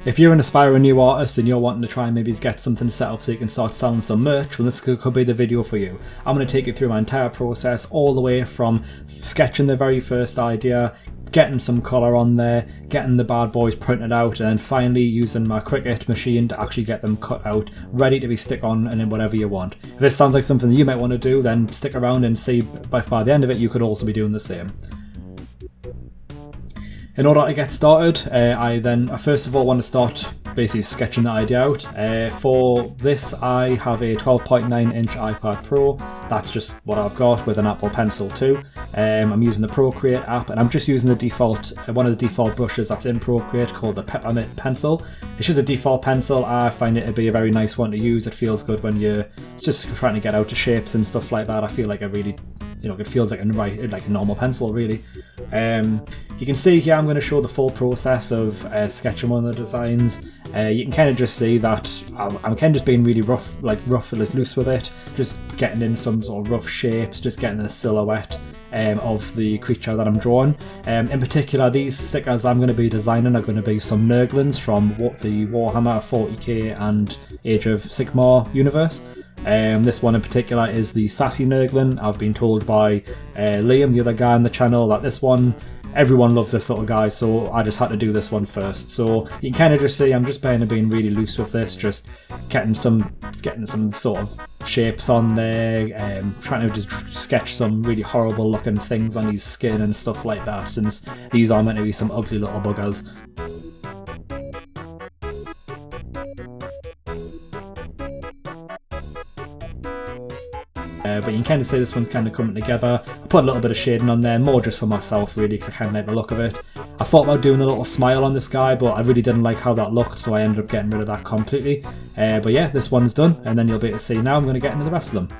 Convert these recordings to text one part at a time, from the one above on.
If you're an aspiring new artist and you're wanting to try and maybe get something set up so you can start selling some merch, well this could be the video for you. I'm going to take you through my entire process all the way from sketching the very first idea, getting some colour on there, getting the bad boys printed out, and then finally using my Procreate machine to actually get them cut out, ready to be stick on and in whatever you want. If this sounds like something that you might want to do, then stick around and see by the end of it you could also be doing the same. In order to get started, I first of all want to start basically sketching the idea out. For this I have a 12.9 inch iPad Pro, that's just what I've got with an Apple Pencil too. I'm using the Procreate app and I'm just using the default, one of the default brushes that's in Procreate called the Peppermint pencil. It's just a default pencil. I find it to be a very nice one to use. It feels good when you're just trying to get out to shapes and stuff like that. I feel like it really, it feels like a normal pencil really. You can see here I'm going to show the full process of sketching one of the designs. You can kind of just see that I'm kind of just being really rough and loose with it, just getting in some sort of rough shapes, just getting a silhouette of the creature that I'm drawing. In particular, these stickers I'm going to be designing are going to be some Nurglings from the Warhammer 40k and Age of Sigmar universe. This one in particular is the Sassy Nurgling. I've been told by Liam, the other guy on the channel, that this one, everyone loves this little guy, so I just had to do this one first. So you can kind of just see I'm just being really loose with this, just getting some sort of shapes on there, trying to just sketch some really horrible looking things on his skin and stuff like that, since these are meant to be some ugly little buggers. But you can kind of see this one's kind of coming together. I put a little bit of shading on there, more just for myself really, because I kind of like the look of it. I thought about doing a little smile on this guy, but I really didn't like how that looked, so I ended up getting rid of that completely. But yeah, this one's done, and then you'll be able to see now I'm going to get into the rest of them.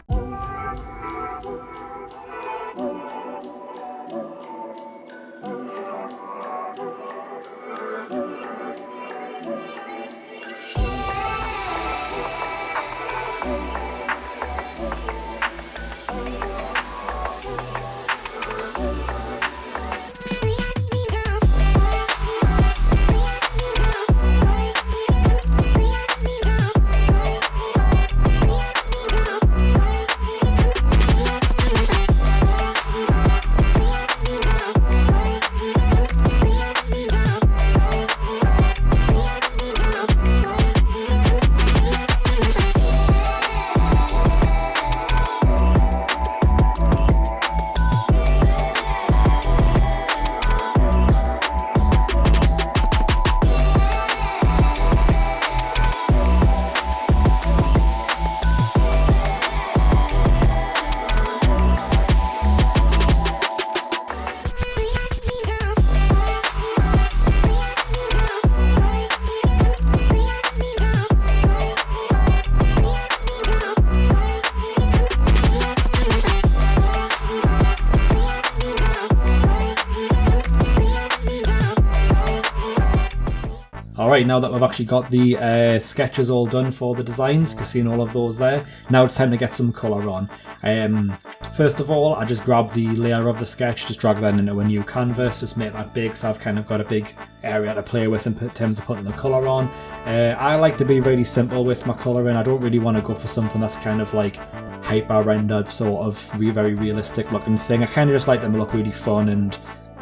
Alright, now that we've actually got the sketches all done for the designs, you can see all of those there, now it's time to get some colour on. First of all, I just grab the layer of the sketch, just drag that into a new canvas, just make that big so I've kind of got a big area to play with in terms of putting the colour on. I like to be really simple with my colouring. I don't really want to go for something that's kind of like hyper rendered, sort of very realistic looking thing. I kind of just like them to look really fun and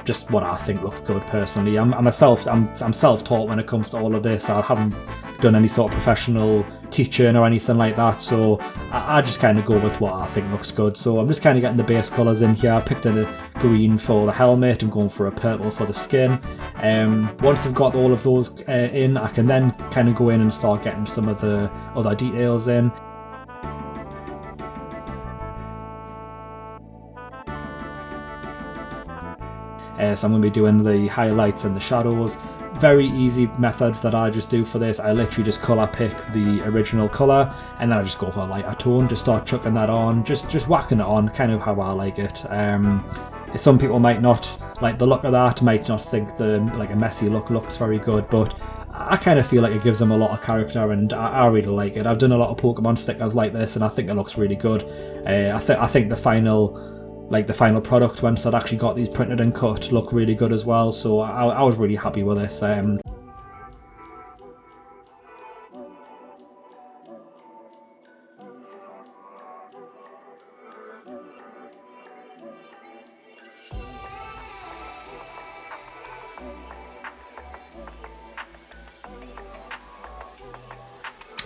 just what I think looks good personally. I'm self-taught when it comes to all of this. I haven't done any sort of professional teaching or anything like that, so I just kind of go with what I think looks good. So I'm just kind of getting the base colours in here. I picked a green for the helmet, I'm going for a purple for the skin. Once I've got all of those in, I can then kind of go in and start getting some of the other details in. So I'm going to be doing the highlights and the shadows. Very easy method that I just do for this. I literally just colour pick the original colour and then I just go for a lighter tone, just start chucking that on, just whacking it on, kind of how I like it. Some people might not like the look of that, might not think the a messy look looks very good, but I kind of feel like it gives them a lot of character and I really like it. I've done a lot of Pokemon stickers like this and I think it looks really good. I think the final product, once I'd actually got these printed and cut, looked really good as well, so I was really happy with this.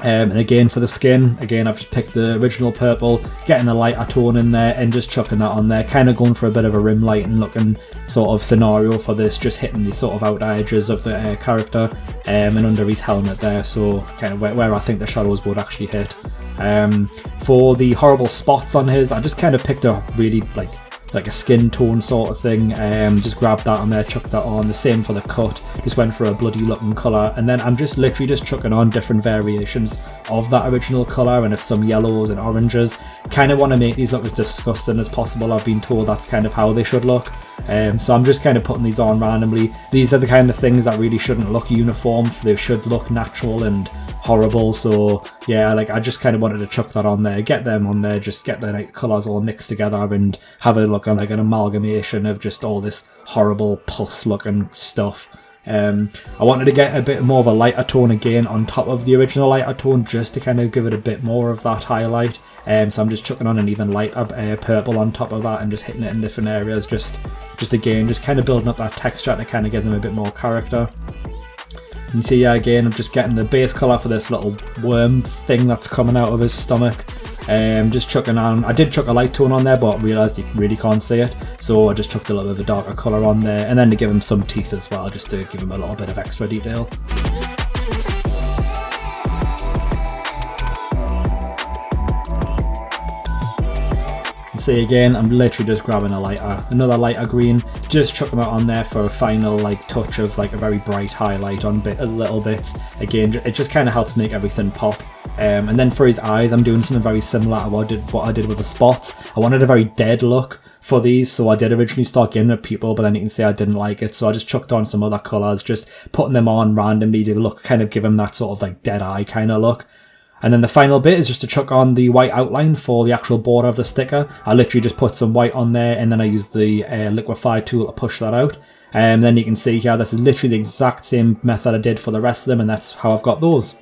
And again for the skin, again I've just picked the original purple, getting the lighter tone in there and just chucking that on there, kind of going for a bit of a rim lighting looking sort of scenario for this, just hitting the sort of outer edges of the character and under his helmet there, so kind of where I think the shadows would actually hit. For the horrible spots on his, I just kind of picked a really like a skin tone sort of thing, just grabbed that on there, chucked that on. The same for the cut, just went for a bloody looking colour, and then I'm just literally just chucking on different variations of that original colour, and if some yellows and oranges. Kind of want to make these look as disgusting as possible. I've been told that's kind of how they should look, so I'm just kind of putting these on randomly. These are the kind of things that really shouldn't look uniform, they should look natural and horrible, so yeah, like I just kind of wanted to chuck that on there, get them on there, just get the like colours all mixed together and have a look on like an amalgamation of just all this horrible pus looking stuff. I wanted to get a bit more of a lighter tone again on top of the original lighter tone, just to kind of give it a bit more of that highlight, so I'm just chucking on an even lighter purple on top of that and just hitting it in different areas, just again just kind of building up that texture to kind of give them a bit more character. You can see, yeah, again, I'm just getting the base colour for this little worm thing that's coming out of his stomach. Just chucking on, I did chuck a light tone on there, but realised you really can't see it, so I just chucked a little bit of a darker colour on there, and then to give him some teeth as well, just to give him a little bit of extra detail. See, again, I'm literally just grabbing another lighter green, just chucking it on there for a final like touch of like a very bright highlight on little bits. Again, it just kind of helps make everything pop. And then for his eyes, I'm doing something very similar to what I did with the spots. I wanted a very dead look for these, so I did originally start getting at people, but then you can see I didn't like it, so I just chucked on some other colours, just putting them on randomly to look, kind of give him that sort of like dead eye kind of look. And then the final bit is just to chuck on the white outline for the actual border of the sticker. I literally just put some white on there, and then I used the liquefy tool to push that out. And then you can see here, this is literally the exact same method I did for the rest of them, and that's how I've got those.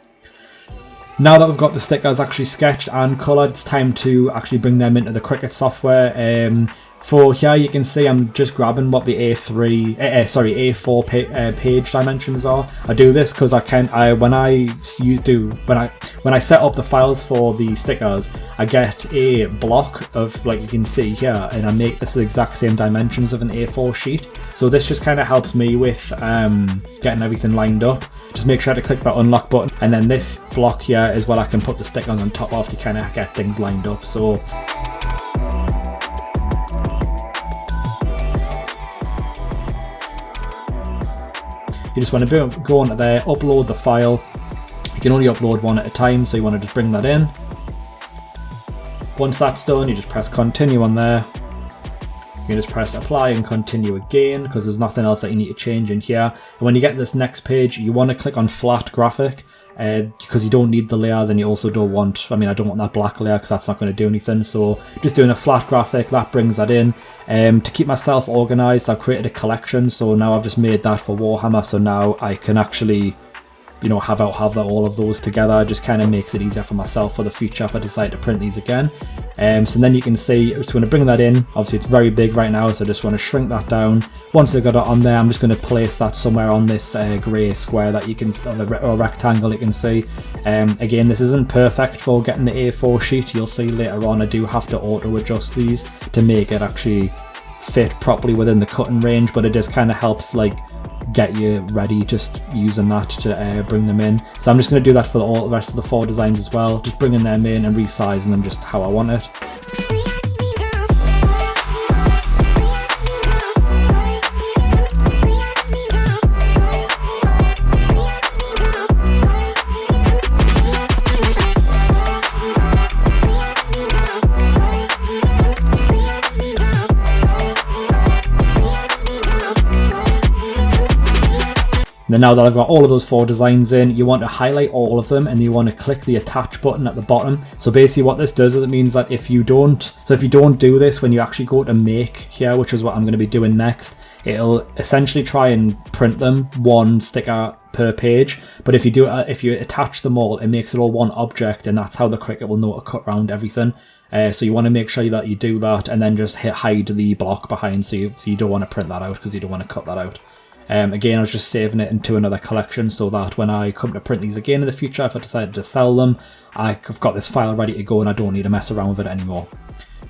Now that we've got the stickers actually sketched and coloured, it's time to actually bring them into the Cricut software. For here, you can see I'm just grabbing what the A4 page dimensions are. I do this because when I set up the files for the stickers, I get a block of, like you can see here, and I make this the exact same dimensions of an A4 sheet. So this just kind of helps me with getting everything lined up. Just make sure to click that unlock button, and then this block here is what I can put the stickers on top of to kind of get things lined up. So you just want to go onto there, upload the file. You can only upload one at a time, so you want to just bring that in. Once that's done, you just press continue on there. You can just press apply and continue again, because there's nothing else that you need to change in here. And when you get this next page, you want to click on flat graphic, because you don't need the layers, and you also don't want, I don't want that black layer because that's not going to do anything. So just doing a flat graphic, that brings that in. To keep myself organised, I've created a collection, so now I've just made that for Warhammer, so now I can actually, have all of those together. It just kind of makes it easier for myself for the future if I decide to print these again. So then you can see, it's going to bring that in. Obviously it's very big right now, so I just want to shrink that down. Once I've got it on there, I'm just going to place that somewhere on this grey square that you can, or rectangle you can see. Again, this isn't perfect for getting the A4 sheet. You'll see later on I do have to auto adjust these to make it actually fit properly within the cutting range, but it just kind of helps like get you ready just using that to bring them in. So I'm just going to do that for all the rest of the 4 designs as well, just bringing them in and resizing them just how I want it. Then now that I've got all of those 4 designs in, you want to highlight all of them, and you want to click the attach button at the bottom. So basically what this does is it means that if you don't do this when you actually go to make here, which is what I'm going to be doing next, it'll essentially try and print them 1 sticker per page. But if you attach them all, it makes it all one object, and that's how the Cricut will know to cut around everything. So you want to make sure that you do that, and then just hide the block behind, so you don't want to print that out because you don't want to cut that out. Again, I was just saving it into another collection so that when I come to print these again in the future, if I decided to sell them, I've got this file ready to go and I don't need to mess around with it anymore.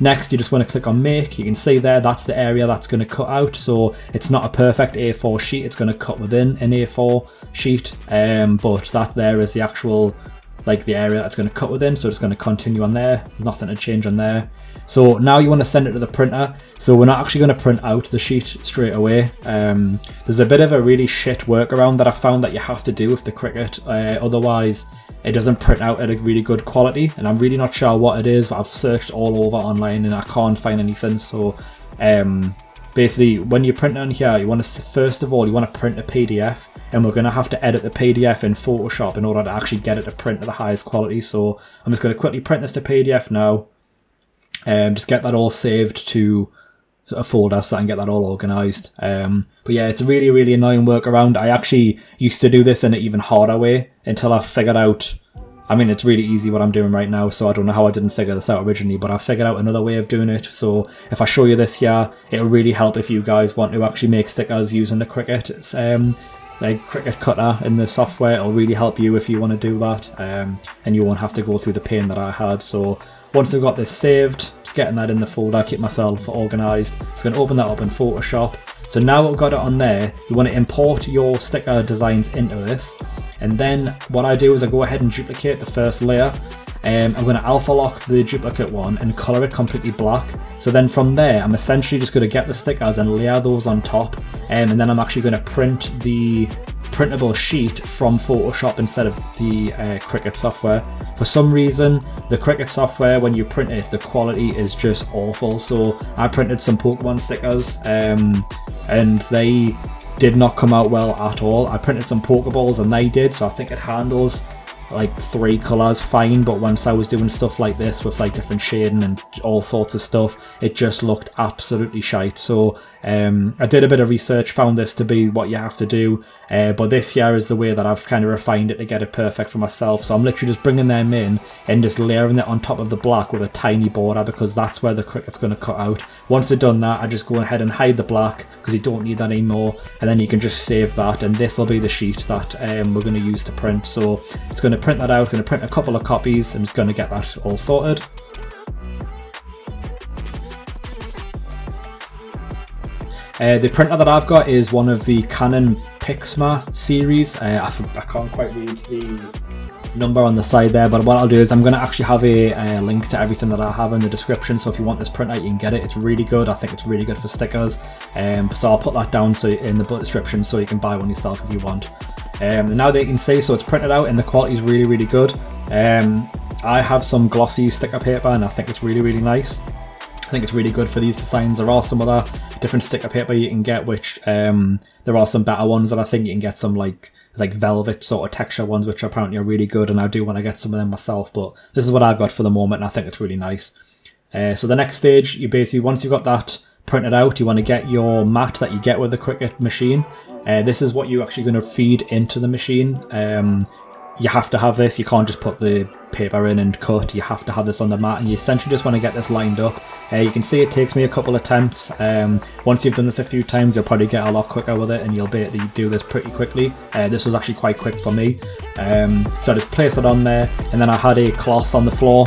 Next, you just want to click on make. You can see there, that's the area that's going to cut out. So it's not a perfect A4 sheet. It's going to cut within an A4 sheet. But that there is the actual, like the area that's going to cut within. So it's going to continue on there. Nothing to change on there. So now you want to send it to the printer. So we're not actually going to print out the sheet straight away. There's a bit of a really shit workaround that I found that you have to do with the Cricut. Otherwise, it doesn't print out at a really good quality, and I'm really not sure what it is. I've searched all over online and I can't find anything. So basically, when you print on here, you want to first of all you want to print a PDF, and we're going to have to edit the PDF in Photoshop in order to actually get it to print at the highest quality. So I'm just going to quickly print this to PDF now, and just get that all saved to a folder so I can get that all organised. But yeah, it's a really, really annoying workaround. I actually used to do this in an even harder way until I figured out, I mean, it's really easy what I'm doing right now, so I don't know how I didn't figure this out originally, but I figured out another way of doing it. So if I show you this here, it'll really help if you guys want to actually make stickers using the Cricut, like Cricut Cutter in the software. It'll really help you if you want to do that, and you won't have to go through the pain that I had. So once I've got this saved, just getting that in the folder, keep myself organised. Just going to open that up in Photoshop. So now I've got it on there, you want to import your sticker designs into this. And then what I do is I go ahead and duplicate the first layer. I'm going to alpha lock the duplicate one and colour it completely black. So then from there, I'm essentially just going to get the stickers and layer those on top. And then I'm actually going to print the printable sheet from Photoshop instead of the Cricut software. For some reason, the Cricut software, when you print it, the quality is just awful. So I printed some Pokemon stickers and they did not come out well at all. I printed some Pokeballs and they did, so I think it handles like 3 colours fine, but once I was doing stuff like this with like different shading and all sorts of stuff, it just looked absolutely shite. So I did a bit of research, found this to be what you have to do, but this here is the way that I've kind of refined it to get it perfect for myself. So I'm literally just bringing them in and just layering it on top of the black with a tiny border, because that's where the Cricut's going to cut out. Once I've done that, I just go ahead and hide the black because you don't need that anymore, and then you can just save that, and this will be the sheet that we're going to use to print. So it's going to print that out, going to print a couple of copies, and just going to get that all sorted. The printer that I've got is one of the Canon Pixma series. I can't quite read the number on the side there, but what I'll do is I'm going to actually have a link to everything that I have in the description, so if you want this printer you can get it. It's really good. I think it's really good for stickers, so I'll put that down in the description so you can buy one yourself if you want. And now that you can see, so it's printed out and the quality is really, really good. I have some glossy sticker paper and I think it's really, really nice. I think it's really good for these designs. There are some other different sticker paper you can get, which there are some better ones that I think you can get, some like velvet sort of texture ones, which apparently are really good, and I do want to get some of them myself, but this is what I've got for the moment and I think it's really nice. So the next stage, you basically, once you've got that printed out, you want to get your mat that you get with the Cricut machine. This is what you're actually going to feed into the machine. You have to have this, you can't just put the paper in and cut, you have to have this on the mat, and you essentially just want to get this lined up. You can see it takes me a couple of attempts. Once you've done this a few times, you'll probably get a lot quicker with it and you'll be able to do this pretty quickly. This was actually quite quick for me. So I just place it on there, and then I had a cloth on the floor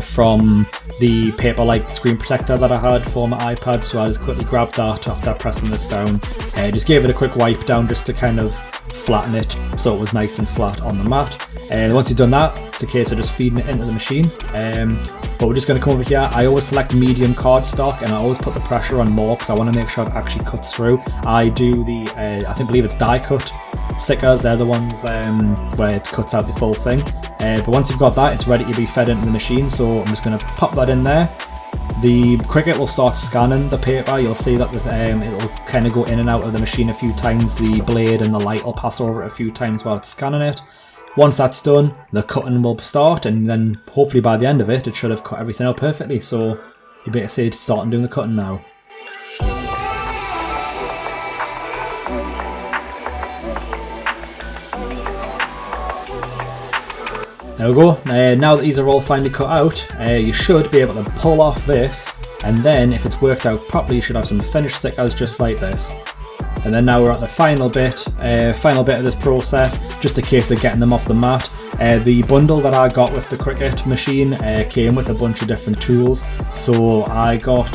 from the paper-like screen protector that I had for my iPad, so I just quickly grabbed that after pressing this down. Just gave it a quick wipe down just to kind of flatten it so it was nice and flat on the mat. Once you've done that, it's a case of just feeding it into the machine. But we're just going to come over here. I always select medium cardstock and I always put the pressure on more because I want to make sure it actually cuts through. I do the, I believe it's die cut stickers. They're the ones where it cuts out the full thing. But once you've got that, it's ready to be fed into the machine. So I'm just going to pop that in there. The Cricut will start scanning the paper. You'll see that it'll kind of go in and out of the machine a few times. The blade and the light will pass over it a few times while it's scanning it. Once that's done, the cutting will start, and then hopefully by the end of it, it should have cut everything out perfectly. So you better say to start doing the cutting now. There we go. Now that these are all finally cut out, you should be able to pull off this, and then if it's worked out properly, you should have some finished stickers just like this. And then now we're at the final bit of this process, just a case of getting them off the mat. The bundle that I got with the Cricut machine came with a bunch of different tools. So I got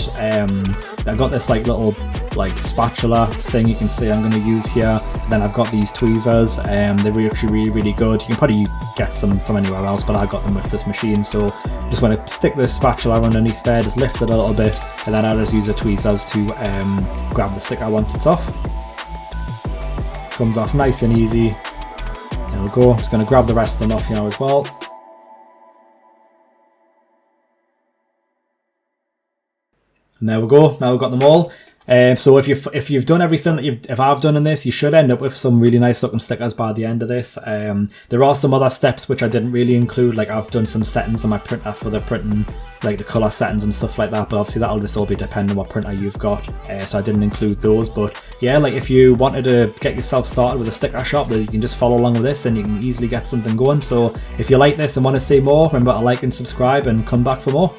this like little like spatula thing you can see I'm going to use here. Then I've got these tweezers. They're actually really good. You can probably get some from anywhere else, but I got them with this machine. So just want to stick the spatula underneath there, just lift it a little bit, and then I'll just use the tweezers to grab the sticker once it's off. Comes off nice and easy. There we go. Just going to grab the rest of them off here as well. And there we go. Now we've got them all. So if you've done everything that if I've done in this, you should end up with some really nice looking stickers by the end of this. There are some other steps which I didn't really include, like I've done some settings on my printer for the printing, like the colour settings and stuff like that, but obviously that'll just all be depending on what printer you've got, so I didn't include those. But yeah, like if you wanted to get yourself started with a sticker shop, you can just follow along with this and you can easily get something going. So if you like this and want to see more, remember to like and subscribe and come back for more.